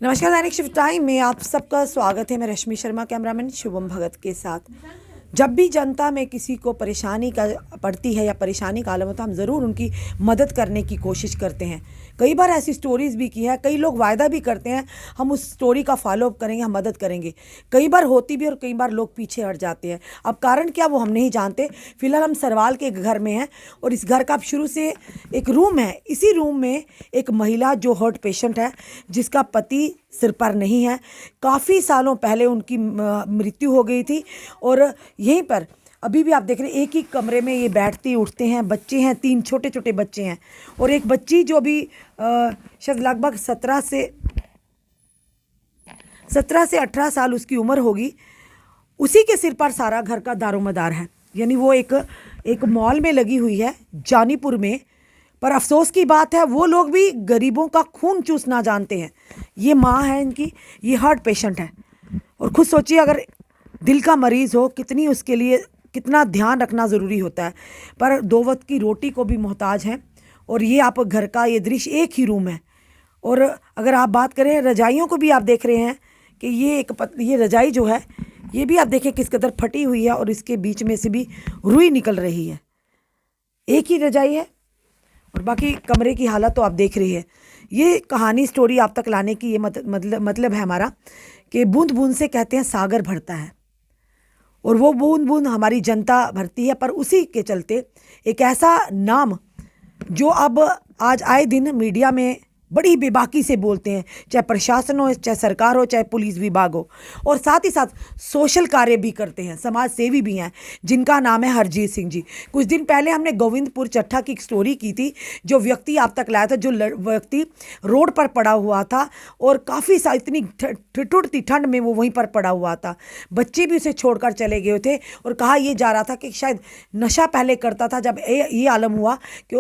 नमस्कार, दैनिक shift time में आप सबका स्वागत है। मैं रश्मि शर्मा, कैमरामैन शुभम भगत के साथ। जब भी जनता में किसी को परेशानी का पड़ती है या परेशानी का आलम होता है, हम ज़रूर उनकी मदद करने की कोशिश करते हैं। कई बार ऐसी स्टोरीज़ भी की है, कई लोग वायदा भी करते हैं हम उस स्टोरी का फॉलोअप करेंगे, हम मदद करेंगे। कई बार होती भी और कई बार लोग पीछे हट जाते हैं। अब कारण क्या वो हम नहीं जानते। फिलहाल हम सरवाल के घर में हैं और इस घर का अब शुरू से एक रूम है। इसी रूम में एक महिला जो हार्ट पेशेंट है, जिसका पति सिर पर नहीं है, काफ़ी सालों पहले उनकी मृत्यु हो गई थी। और यहीं पर अभी भी आप देख रहे हैं, एक ही कमरे में ये बैठते उठते हैं। बच्चे हैं, 3 छोटे छोटे बच्चे हैं और एक बच्ची जो भी शायद लगभग 17 से 18 साल उसकी उम्र होगी। उसी के सिर पर सारा घर का दारोमदार है। यानी वो एक मॉल में लगी हुई है जानीपुर में। पर अफसोस की बात है, वो लोग भी गरीबों का खून चूसना जानते हैं। ये माँ है इनकी, ये हार्ट पेशेंट है। और खुद सोचिए, अगर दिल का मरीज़ हो, कितनी उसके लिए कितना ध्यान रखना ज़रूरी होता है। पर 2 वक्त की रोटी को भी मोहताज हैं। और ये आप घर का ये दृश्य, एक ही रूम है। और अगर आप बात करें रजाइयों को भी आप देख रहे हैं कि ये रजाई जो है, ये भी आप देखें किस कदर फटी हुई है और इसके बीच में से भी रुई निकल रही है। एक ही रजाई है और बाकी कमरे की हालत तो आप देख रही है। ये कहानी स्टोरी आप तक लाने की ये मतलब है हमारा कि बूंद बूंद से कहते हैं सागर भरता है, और वो बूंद बूंद हमारी जनता भरती है। पर उसी के चलते एक ऐसा नाम जो अब आज आए दिन मीडिया में बड़ी बेबाकी से बोलते हैं, चाहे प्रशासन हो, चाहे सरकार हो, चाहे पुलिस विभाग हो, और साथ ही साथ सोशल कार्य भी करते हैं, समाज सेवी भी हैं, जिनका नाम है हरजीत सिंह जी। कुछ दिन पहले हमने गोविंदपुर चट्ठा की एक स्टोरी की थी। जो व्यक्ति आप तक लाया था, जो व्यक्ति रोड पर पड़ा हुआ था और काफ़ी इतनी ठिठुरती ठंड में वो वहीं पर पड़ा हुआ था। बच्चे भी उसे छोड़कर चले गए थे और कहा यह जा रहा था कि शायद नशा पहले करता था। जब ये आलम हुआ कि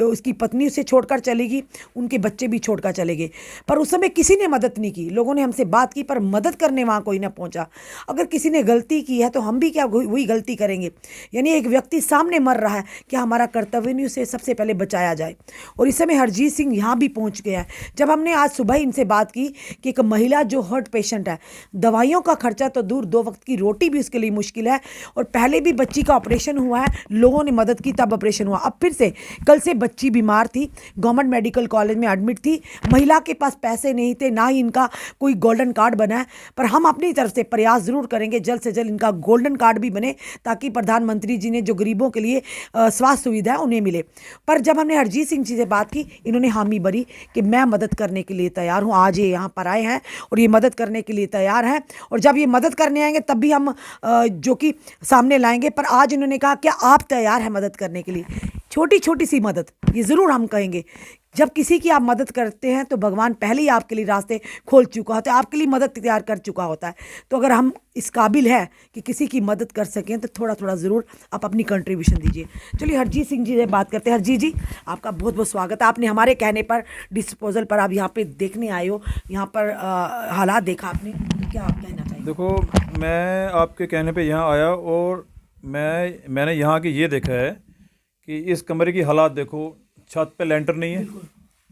उसकी पत्नी उसे छोड़कर चलेगी, उनके बच्चे भी छोड़कर चले गए। पर उस समय किसी ने मदद नहीं की। लोगों ने हमसे बात की पर मदद करने वहां कोई ना पहुंचा। अगर किसी ने गलती की है तो हम भी क्या वही गलती करेंगे। यानी एक व्यक्ति सामने मर रहा है, क्या हमारा कर्तव्य नहीं उसे सबसे पहले बचाया जाए। और इस समय हरजीत सिंह यहां भी पहुंच गया है। जब हमने आज सुबह इनसे बात की कि एक महिला जो हार्ट पेशेंट है, दवाइयों का खर्चा तो दूर, 2 वक्त की रोटी भी उसके लिए मुश्किल है। और पहले भी बच्ची का ऑपरेशन हुआ है, लोगों ने मदद की तब ऑपरेशन हुआ। अब फिर से कल से बच्ची बीमार थी, गवर्नमेंट मेडिकल कॉलेज में एडमिट थी। महिला के पास पैसे नहीं थे, ना ही इनका कोई गोल्डन कार्ड बना है। पर हम अपनी तरफ से प्रयास जरूर करेंगे जल्द से जल्द इनका गोल्डन कार्ड भी बने, ताकि प्रधानमंत्री जी ने जो गरीबों के लिए स्वास्थ्य सुविधा है उन्हें मिले। पर जब हमने हरजीत सिंह जी से बात की, इन्होंने हामी भरी कि मैं मदद करने के लिए तैयार हूँ। आज ये यहाँ पर आए हैं और ये मदद करने के लिए तैयार हैं। और जब ये मदद करने आएंगे तब भी हम जो कि सामने लाएंगे। पर आज इन्होंने कहा क्या आप तैयार हैं मदद करने के लिए? छोटी छोटी सी मदद, ये ज़रूर हम कहेंगे। जब किसी की आप मदद करते हैं तो भगवान पहले ही आपके लिए रास्ते खोल चुका होता है, आपके लिए मदद तैयार कर चुका होता है। तो अगर हम इस काबिल है कि किसी की मदद कर सकें तो थोड़ा थोड़ा ज़रूर आप अपनी कंट्रीब्यूशन दीजिए। चलिए हरजीत सिंह जी से बात करते हैं। हरजीत जी, आपका बहुत बहुत स्वागत है। आपने हमारे कहने पर डिस्पोजल पर आप यहाँ पे देखने आए हो, यहाँ पर हालात देखा आपने, तो क्या आप कहना चाहिए? देखो, मैं आपके कहने पर यहाँ आया और मैंने यहाँ की ये देखा है कि इस कमरे की हालात देखो। छत पे लेंटर नहीं है,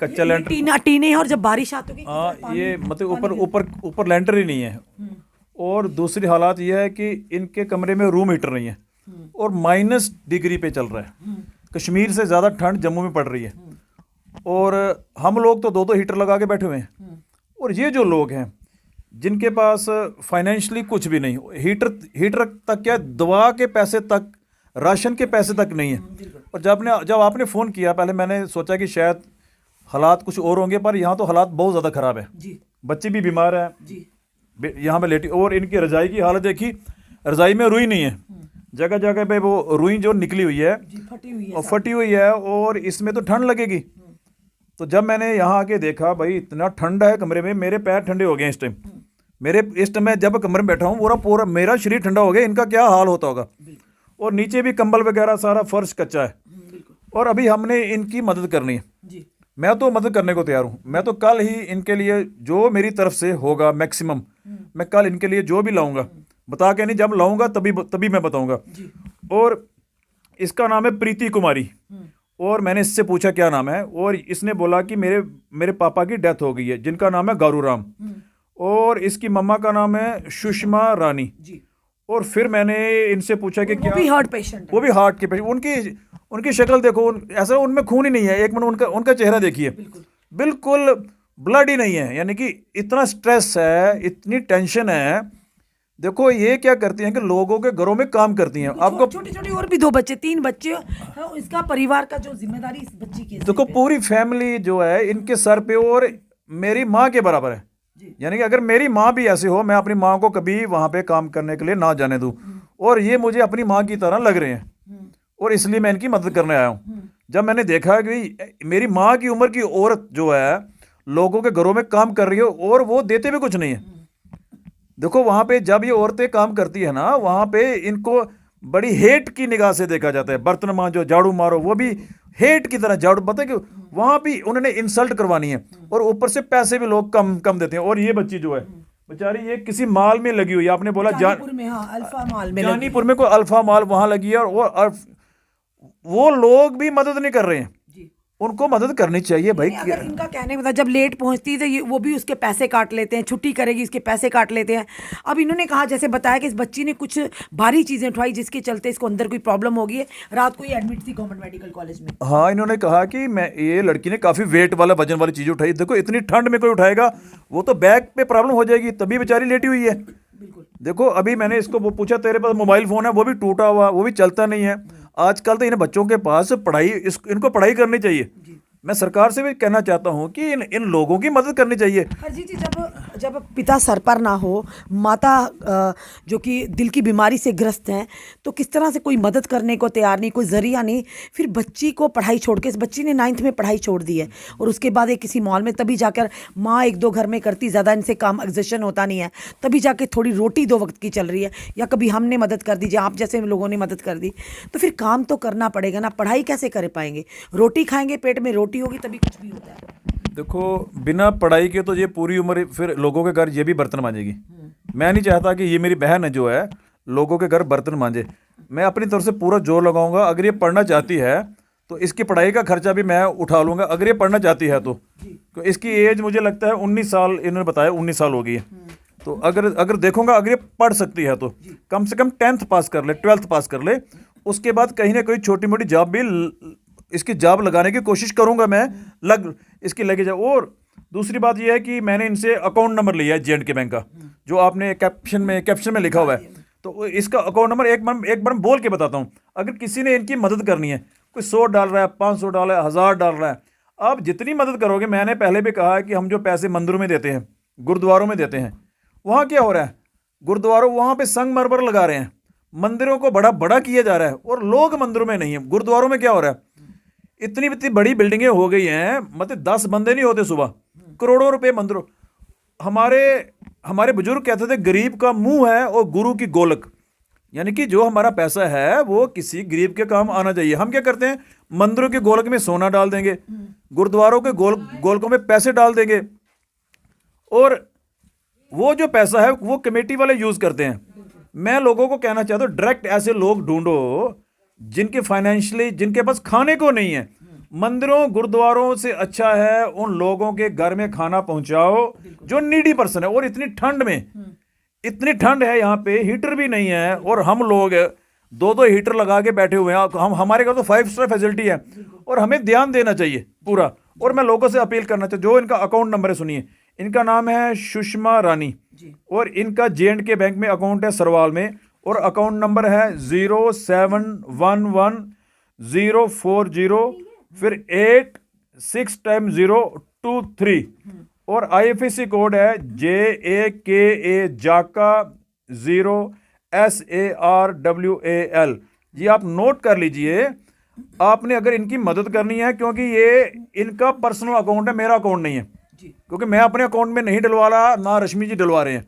कच्चा लेंटर, टीने हैं। और जब बारिश आती है, हाँ, ये मतलब ऊपर लेंटर ही नहीं है। और दूसरी हालात ये है कि इनके कमरे में रूम हीटर नहीं है और -डिग्री पे चल रहा है। कश्मीर से ज़्यादा ठंड जम्मू में पड़ रही है और हम लोग तो 2 हीटर लगा के बैठे हुए हैं। और ये जो लोग हैं जिनके पास फाइनेंशियली कुछ भी नहीं, हीटर तक क्या, दवा के पैसे तक, राशन के पैसे तक नहीं है। और जब आपने फ़ोन किया, पहले मैंने सोचा कि शायद हालात कुछ और होंगे, पर यहाँ तो हालात बहुत ज़्यादा ख़राब है जी। बच्चे भी बीमार हैं यहाँ पे लेटी। और इनकी रजाई की हालत देखी, रजाई में रुई नहीं है, जगह जगह पे वो रुई जो निकली हुई है और फटी हुई है और इसमें तो ठंड लगेगी। तो जब मैंने यहाँ आके देखा, भाई इतना ठंड है कमरे में, मेरे पैर ठंडे हो गए इस टाइम। इस टाइम मैं जब कमरे में बैठा हूँ पूरा मेरा शरीर ठंडा हो गया। इनका क्या हाल होता होगा। और नीचे भी कंबल वगैरह सारा फर्श कच्चा है। और अभी हमने इनकी मदद करनी है जी। मैं तो मदद करने को तैयार हूँ। मैं तो कल ही इनके लिए जो मेरी तरफ से होगा मैक्सिमम, मैं कल इनके लिए जो भी लाऊंगा, बता के नहीं, जब लाऊंगा तभी मैं बताऊंगा। और इसका नाम है प्रीति कुमारी और मैंने इससे पूछा क्या नाम है, और इसने बोला कि मेरे मेरे पापा की डेथ हो गई है, जिनका नाम है गारू राम, और इसकी मम्मा का नाम है सुषमा रानी जी। और फिर मैंने इनसे पूछा कि वो क्या भी हार्ट पेशेंट वो भी हार्ट के पेशेंट, उनकी शक्ल देखो, ऐसा उनमें खून ही नहीं है, एक मिनट उनका उनका चेहरा देखिए, बिल्कुल ब्लड ही नहीं है, यानी कि इतना स्ट्रेस है, इतनी टेंशन है। देखो ये क्या करती हैं कि लोगों के घरों में काम करती हैं। आपको छोटे छोटे और भी 2 बच्चे 3 बच्चे हाँ, इसका परिवार का जो जिम्मेदारी इस बच्ची की है। देखो पूरी फैमिली जो है इनके सर पे, और मेरी माँ के बराबर है, यानी कि अगर मेरी माँ भी ऐसे हो, मैं अपनी माँ को कभी वहाँ पे काम करने के लिए ना जाने दूँ, और ये मुझे अपनी माँ की तरह लग रहे हैं, और इसलिए मैं इनकी मदद करने आया हूँ। जब मैंने देखा कि मेरी माँ की उम्र की औरत जो है लोगों के घरों में काम कर रही है और वो देते भी कुछ नहीं है। देखो वहाँ पे जब ये औरतें काम करती है ना, वहाँ पे इनको बड़ी हेट की निगाह से देखा जाता है। बर्तन मांजो, झाड़ू मारो, वो भी हेट की तरह झाड़ू, पता है कि वहाँ भी उन्होंने इंसल्ट करवानी है, और ऊपर से पैसे भी लोग कम कम देते हैं। और ये बच्ची जो है बेचारी, ये किसी माल में लगी हुई है, आपने बोला जानीपुर में, हाँ, अल्फा माल में जानीपुर में कोई अल्फा माल वहाँ लगी है, और वो लोग भी मदद नहीं कर रहे हैं, उनको मदद करनी चाहिए भाई। अगर इनका कहने का जब लेट पहुंचती है तो ये वो भी उसके पैसे काट लेते हैं, छुट्टी करेगी इसके पैसे काट लेते हैं। अब इन्होंने कहा, जैसे बताया कि इस बच्ची ने कुछ भारी चीजें उठाई जिसके चलते इसको अंदर कोई प्रॉब्लम हो गई है, रात को ये एडमिट थी गवर्नमेंट मेडिकल कॉलेज में। हाँ, इन्होंने कहा कि मैं ये लड़की ने काफी वेट वाला वजन वाली चीज उठाई। देखो इतनी ठंड में कोई उठाएगा, वो तो बैक पे प्रॉब्लम हो जाएगी, तभी बेचारी लेटी हुई है। देखो अभी मैंने इसको वो पूछा, तेरे पास मोबाइल फोन है? वो भी टूटा हुआ, वो भी चलता नहीं है। आजकल तो इन बच्चों के पास पढ़ाई, इनको पढ़ाई करनी चाहिए। मैं सरकार से भी कहना चाहता हूँ कि इन लोगों की मदद करनी चाहिए। जी जी, जब पिता सर पर ना हो, माता जो कि दिल की बीमारी से ग्रस्त हैं, तो किस तरह से कोई मदद करने को तैयार नहीं, कोई जरिया नहीं। फिर बच्ची को पढ़ाई छोड़ के, इस बच्ची ने 9th में पढ़ाई छोड़ दी है, और उसके बाद एक किसी मॉल में, तभी जाकर माँ 1-2 घर में करती, ज़्यादा इनसे काम एग्जेशन होता नहीं है, तभी जाके थोड़ी रोटी 2 वक्त की चल रही है, या कभी हमने मदद कर दी, आप जैसे लोगों ने मदद कर दी। तो फिर काम तो करना पड़ेगा ना, पढ़ाई कैसे कर पाएंगे? रोटी खाएंगे, पेट में रोटी होगी तभी कुछ भी होता है। देखो बिना पढ़ाई के तो ये पूरी उम्र फिर लोगों के घर ये भी बर्तन मांजेगी। मैं नहीं चाहता कि ये मेरी बहन है जो है लोगों के घर बर्तन मांजे। मैं अपनी तरफ से पूरा जोर लगाऊंगा। अगर ये पढ़ना चाहती है तो इसकी पढ़ाई का खर्चा भी मैं उठा लूंगा, अगर ये पढ़ना चाहती है तो इसकी एज मुझे लगता है 19 साल, इन्होंने बताया 19 साल हो गई है। तो अगर देखूंगा, अगर ये पढ़ सकती है तो कम से कम 10th पास कर ले, 12th पास कर ले, उसके बाद कहीं ना कहीं छोटी मोटी जॉब भी इसकी जॉब लगाने की कोशिश करूंगा मैं, इसकी लगे जाए। और दूसरी बात यह है कि मैंने इनसे अकाउंट नंबर लिया है J&K बैंक का, जो आपने कैप्शन में लिखा हुआ है। तो इसका अकाउंट नंबर एक बार बोल के बताता हूँ। अगर किसी ने इनकी मदद करनी है, कोई 100 डाल रहा है, 500 डाल रहा है, 1000 डाल रहा है, आप जितनी मदद करोगे, मैंने पहले भी कहा है कि हम जो पैसे मंदिरों में देते हैं, गुरुद्वारों में देते हैं, वहाँ क्या हो रहा है, गुरुद्वारों वहाँ पे संगमरमर लगा रहे हैं, मंदिरों को बड़ा बड़ा किया जा रहा है, और लोग मंदिरों में नहीं है। गुरुद्वारों में क्या हो रहा है, इतनी बड़ी बिल्डिंगें हो गई हैं, मतलब 10 बंदे नहीं होते सुबह, करोड़ों रुपए मंदिरों। हमारे बुजुर्ग कहते थे गरीब का मुंह है और गुरु की गोलक, यानी कि जो हमारा पैसा है वो किसी गरीब के काम आना चाहिए। हम क्या करते हैं, मंदिरों के गोलक में सोना डाल देंगे, गुरुद्वारों के गोलकों में पैसे डाल देंगे, और वो जो पैसा है वो कमेटी वाले यूज करते हैं। मैं लोगों को कहना चाहता हूँ, डायरेक्ट ऐसे लोग ढूंढो जिनके फाइनेंशियली, जिनके पास खाने को नहीं है। मंदिरों गुरुद्वारों से अच्छा है उन लोगों के घर में खाना पहुंचाओ जो नीडी पर्सन है। और इतनी ठंड है यहाँ पे, हीटर भी नहीं है, और हम लोग 2-2 हीटर लगा के बैठे हुए हैं। हमारे घर तो 5 स्टार फैसिलिटी है, और हमें ध्यान देना चाहिए पूरा। और मैं लोगों से अपील करना चाहता हूँ, जो इनका अकाउंट नंबर है सुनिए, इनका नाम है सुषमा रानी, और इनका J&K बैंक में अकाउंट है सरवाल में, और अकाउंट नंबर है 0711 फिर 86 और IFSC कोड है JAKA जाका 0SARWAL। ये आप नोट कर लीजिए। आपने अगर इनकी मदद करनी है, क्योंकि ये इनका पर्सनल अकाउंट है, मेरा अकाउंट नहीं है, क्योंकि मैं अपने अकाउंट में नहीं डलवा रहा, ना रश्मि जी डलवा रहे हैं।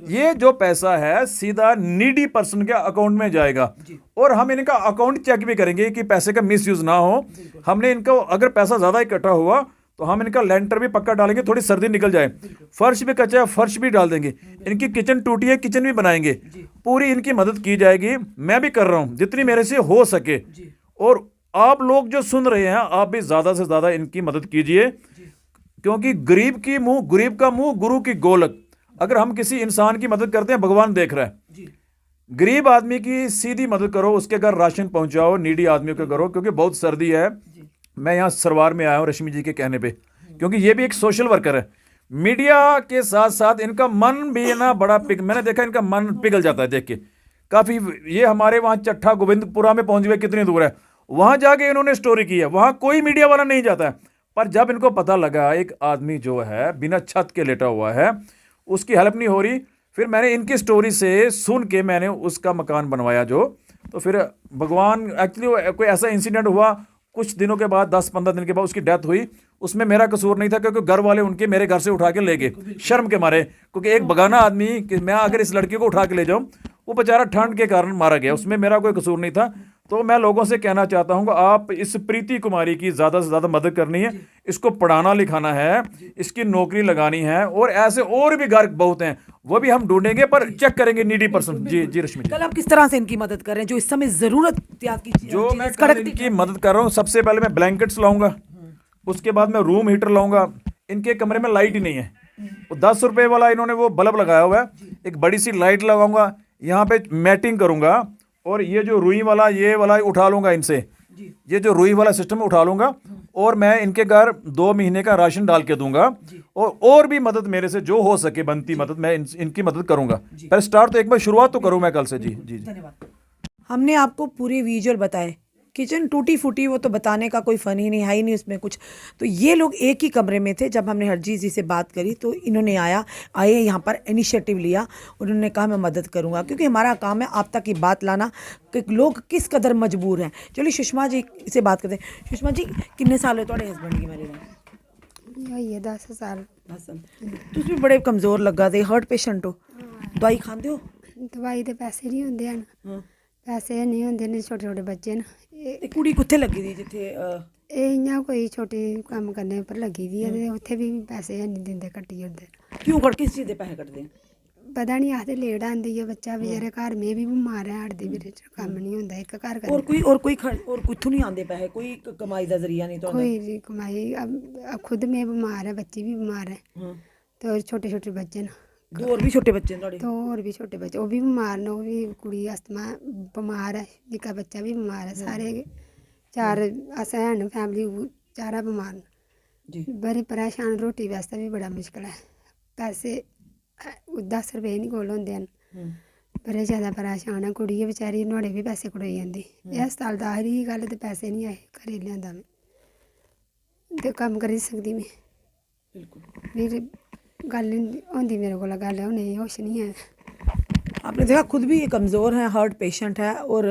ये जो पैसा है सीधा नीडी पर्सन के अकाउंट में जाएगा, और हम इनका अकाउंट चेक भी करेंगे कि पैसे का मिसयूज ना हो। हमने इनका, अगर पैसा ज्यादा इकट्ठा हुआ तो हम इनका लेंटर भी पक्का डालेंगे, थोड़ी सर्दी निकल जाए। फर्श भी कच्चा है, फर्श भी डाल देंगे। इनकी किचन टूटी है, किचन भी बनाएंगे। पूरी इनकी मदद की जाएगी। मैं भी कर रहा हूं जितनी मेरे से हो सके, और आप लोग जो सुन रहे हैं आप भी ज़्यादा से ज़्यादा इनकी मदद कीजिए, क्योंकि गरीब का मुंह गुरु की गोलक। अगर हम किसी इंसान की मदद करते हैं भगवान देख रहा है। गरीब आदमी की सीधी मदद करो, उसके घर राशन पहुंचाओ, नीडी आदमियों के करो, क्योंकि बहुत सर्दी है। मैं यहाँ सरवार में आया हूँ रश्मि जी के कहने पे, क्योंकि ये भी एक सोशल वर्कर है। मीडिया के साथ साथ इनका मन भी ना बड़ा मैंने देखा इनका मन पिघल जाता है देख के काफ़ी। ये हमारे वहाँ चट्ठा गोविंदपुरा में पहुँच गए, कितनी दूर है, वहाँ जाके इन्होंने स्टोरी की है। वहाँ कोई मीडिया वाला नहीं जाता है, पर जब इनको पता लगा एक आदमी जो है बिना छत के लेटा हुआ है, उसकी हेल्प नहीं हो रही, फिर मैंने इनकी स्टोरी से सुन के मैंने उसका मकान बनवाया जो। तो फिर भगवान, एक्चुअली कोई ऐसा इंसिडेंट हुआ कुछ दिनों के बाद, 10-15 दिन के बाद उसकी डेथ हुई। उसमें मेरा कसूर नहीं था, क्योंकि घर वाले उनके मेरे घर से उठा के ले गए शर्म के मारे, क्योंकि एक बगाना आदमी कि मैं अगर इस लड़की को उठा के ले जाऊं, वो बेचारा ठंड के कारण मारा गया, उसमें मेरा कोई कसूर नहीं था। तो मैं लोगों से कहना चाहता हूं कि आप इस प्रीति कुमारी की ज़्यादा से ज़्यादा मदद करनी है, इसको पढ़ाना लिखाना है, इसकी नौकरी लगानी है, और ऐसे और भी घर बहुत हैं, वो भी हम ढूंढेंगे, पर चेक करेंगे नीडी पर्सन। जी जी रश्मि जी। कल आप किस तरह से इनकी मदद कर रहे हैं जो इस समय जरूरत की जो मैं इनकी मदद कर रहा हूँ, सबसे पहले मैं ब्लैंकेट्स लाऊंगा, उसके बाद मैं रूम हीटर लाऊंगा। इनके कमरे में लाइट ही नहीं है, वो 10 रुपए वाला इन्होंने वो बल्ब लगाया हुआ है, एक बड़ी सी लाइट लगाऊंगा, यहाँ पे मैटिंग करूंगा, और ये जो रुई वाला ये वाला उठा लूंगा इनसे, ये जो रुई वाला सिस्टम उठा लूंगा, और मैं इनके घर 2 महीने का राशन डाल के दूंगा, और भी मदद मेरे से जो हो सके बनती मदद मैं इनकी मदद करूंगा। पहले स्टार्ट तो एक बार शुरुआत तो करूं मैं कल से। जी जी धन्यवाद। हमने आपको पूरे विजुअल बताए, किचन टूटी फूटी वो तो बताने का कोई फ़न ही नहीं, है ही नहीं उसमें कुछ। तो ये लोग एक ही कमरे में थे। जब हमने हरजीत जी से बात करी तो इन्होंने आए यहाँ पर इनिशिएटिव लिया, उन्होंने कहा मैं मदद करूँगा, क्योंकि हमारा काम है आप तक की बात लाना कि लोग किस कदर मजबूर हैं। चलिए सुषमा जी से बात करते हैं। सुषमा जी, कितने साल हुए थोड़े हस्बैंड की मैरिज? यही 10 साल। 10 साल। तुम बड़े कमज़ोर लगा दे, हार्ट पेशेंट हो, दवाई खाते हो? दवाई ਦੇ ਪੈਸੇ ਨਹੀਂ ਹੁੰਦੇ ਹਨ, ਪੈਸੇ ਨਹੀਂ ਹੁੰਦੇ ਨੇ, ਛੋਟੇ ਛੋਟੇ ਬੱਚੇ ਨੇ। ਇਹ ਕੁੜੀ ਕਿੱਥੇ ਲੱਗੀ ਦੀ ਜਿੱਥੇ ਇਹ ਇਆਂ ਕੋਈ ਛੋਟੇ ਕੰਮ ਕਰਨੇ ਪਰ ਲੱਗੀ ਦੀ ਹੈ, ਤੇ ਉੱਥੇ ਵੀ ਪੈਸੇ ਨਹੀਂ ਦਿੰਦੇ, ਕੱਟੀ ਹੁੰਦੇ। क्यों कट किस चीज़ के पैसे कटते हैं? ਪਤਾ ਨਹੀਂ ਆਖਦੇ ਲੇਟ ਆਉਂਦੀ ਹੈ ਬੱਚਾ ਵਿਚਾਰੇ ਘਰ में भी ਬਿਮਾਰ ਹੈ, ਹਟਦੇ ਵੀਰੇ ਕੰਮ ਨਹੀਂ ਹੁੰਦਾ, ਇੱਕ ਘਰ और कोई और कुछ नहीं आते पैसे, कोई कमाई का जरिया नहीं तो कोई भी कमाई। अब खुद में बीमार है, बच्ची भी बीमार है, तो छोटे छोटे बच्चे न, दो और भी छोटे बच्चे हैं थोड़े? तो और भी छोटे बच्चे, वो भी बीमार ने, वो भी कुड़ी अस्थमा बीमार है, निक्का बच्चा भी बीमार है, सारे 4 अस हैं फैमिली, 4 बीमार जी। बड़े परेशान, रोटी वास्ते भी बड़ा मुश्किल है, पैसे 10 रुपए नहीं कोल होंदे हैं, बड़े ज़्यादा परेशान है। कुड़ी है बेचारी, नुआड़े भी पैसे कुड़ाई जाती, हस्पताल दा आखरी गल ते पैसे नहीं आए, घरे लियांदा मैं ते कम्म करी सकदी मैं, बिल्कुल मेरी गल होंदी मेरे कोल, गल होने होश नहीं है। आपने देखा खुद भी ये कमज़ोर है, हार्ट पेशेंट है, और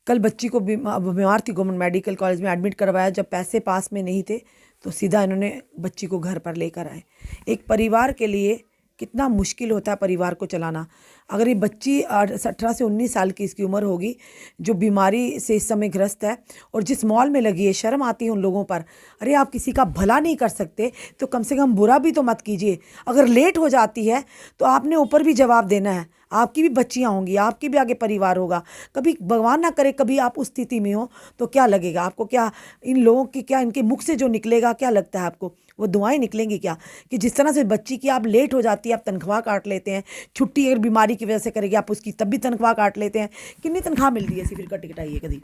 कल बच्ची को बीमार थी, गवर्नमेंट मेडिकल कॉलेज में एडमिट करवाया। जब पैसे पास में नहीं थे तो सीधा इन्होंने बच्ची को घर पर लेकर आए। एक परिवार के लिए कितना मुश्किल होता है परिवार को चलाना। अगर ये बच्ची 18 से 19 साल की इसकी उम्र होगी, जो बीमारी से इस समय ग्रस्त है, और जिस मॉल में लगी है, शर्म आती है उन लोगों पर। अरे आप किसी का भला नहीं कर सकते तो कम से कम बुरा भी तो मत कीजिए। अगर लेट हो जाती है तो आपने ऊपर भी जवाब देना है, आपकी भी बच्चियां होंगी, आपकी भी आगे परिवार होगा। कभी भगवान ना करे कभी आप उस स्थिति में हो तो क्या लगेगा आपको? क्या इन लोगों की, क्या इनके मुख से जो निकलेगा, क्या लगता है आपको? वो दुआएं निकलेंगी क्या? कि जिस तरह से बच्ची की आप लेट हो जाती है, आप तनख्वाह काट लेते हैं, छुट्टी अगर बीमारी की वजह से करेगी आप उसकी तब भी तनख्वाह काट लेते हैं। कितनी तनख्वाह मिलती है फिर कटी कटाई कभी?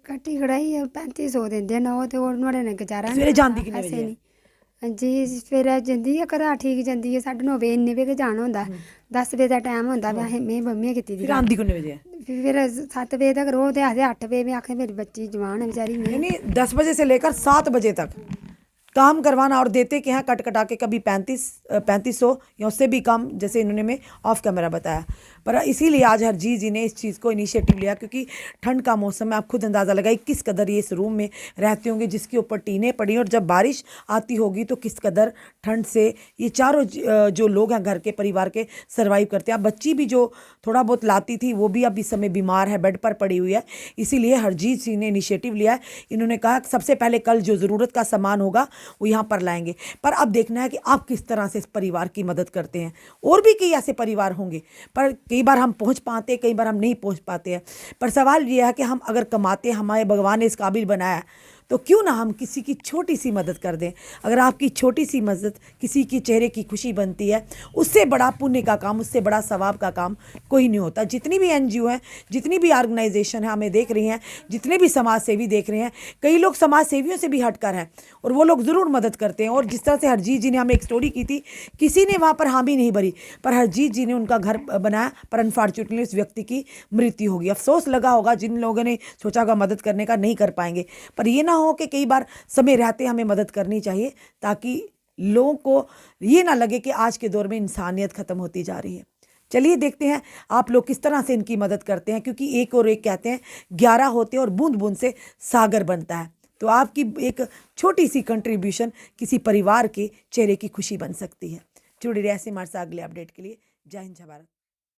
कट्टी कढ़ाई 3500 देंदे ना, ते और नुआड़े ने गुजारा सवेरे जांदी किन्ने बजे है? जी सवेरे जंदी है, घरा ठीक जंदी है, 9:30 बजे, इन्ने बजे जाना होंदा, 10 बजे का टाइम होंदा, मैं मम्मी कीती दी। फिर आंदी किन्ने बजे है? फिर 7 बजे तक रोज ते आखदे 8 बजे, मैं आखे मेरी बच्ची जवान है बेचारी, नहीं 10 बजे से लेकर 7 बजे तक काम करवाना, और देते कि हाँ कट कटा के कभी 3500 या उससे भी कम, जैसे इन्होंने में ऑफ कैमरा बताया। पर इसीलिए आज हरजीत जी ने इस चीज़ को इनिशिएटिव लिया, क्योंकि ठंड का मौसम है, आप खुद अंदाज़ा लगाइए किस कदर ये इस रूम में रहते होंगे जिसके ऊपर टीनें पड़ी, और जब बारिश आती होगी तो किस कदर ठंड से ये चारों जो लोग हैं घर के परिवार के सर्वाइव करते हैं। अब बच्ची भी जो थोड़ा बहुत लाती थी वो भी अब इस समय बीमार है, बेड पर पड़ी हुई है। इसीलिए हरजीत जी ने इनिशिएटिव लिया है। इन्होंने कहा सबसे पहले कल जो ज़रूरत का सामान होगा वो यहाँ पर लाएंगे। पर अब देखना है कि आप किस तरह से इस परिवार की मदद करते हैं। और भी कई ऐसे परिवार होंगे, पर कई बार हम पहुँच पाते, कई बार हम नहीं पहुँच पाते हैं। पर सवाल ये है कि हम अगर कमाते, हमारे भगवान ने इस काबिल बनाया, तो क्यों ना हम किसी की छोटी सी मदद कर दें। अगर आपकी छोटी सी मदद किसी के चेहरे की खुशी बनती है, उससे बड़ा पुण्य का काम, उससे बड़ा सवाब का काम कोई नहीं होता। जितनी भी एनजीओ हैं, जितनी भी ऑर्गेनाइजेशन है हमें देख रही हैं, जितने भी समाज सेवी देख रहे हैं, कई लोग समाज सेवियों से भी हटकर हैं और वो लोग ज़रूर मदद करते हैं। और जिस तरह से हरजीत जी ने हमें एक स्टोरी की थी, किसी ने वहाँ पर हामी नहीं भरी, पर हरजीत जी ने उनका घर बनाया, पर अनफॉर्चुनेटली उस व्यक्ति की मृत्यु होगी। अफसोस लगा होगा, जिन लोगों ने सोचा होगा मदद करने का, नहीं कर पाएंगे। पर ये ना हो कि कई बार समय रहते हमें मदद करनी चाहिए, ताकि लोगों को ये ना लगे कि आज के दौर में इंसानियत ख़त्म होती जा रही है। चलिए देखते हैं आप लोग किस तरह से इनकी मदद करते हैं, क्योंकि एक और एक कहते हैं 11 होते हैं और बूंद बूंद से सागर बनता है। तो आपकी एक छोटी सी कंट्रीब्यूशन किसी परिवार के चेहरे की खुशी बन सकती है। जुड़े रहिए ऐसे हमारे साथ अगले अपडेट के लिए। जय हिंद, जय भारत।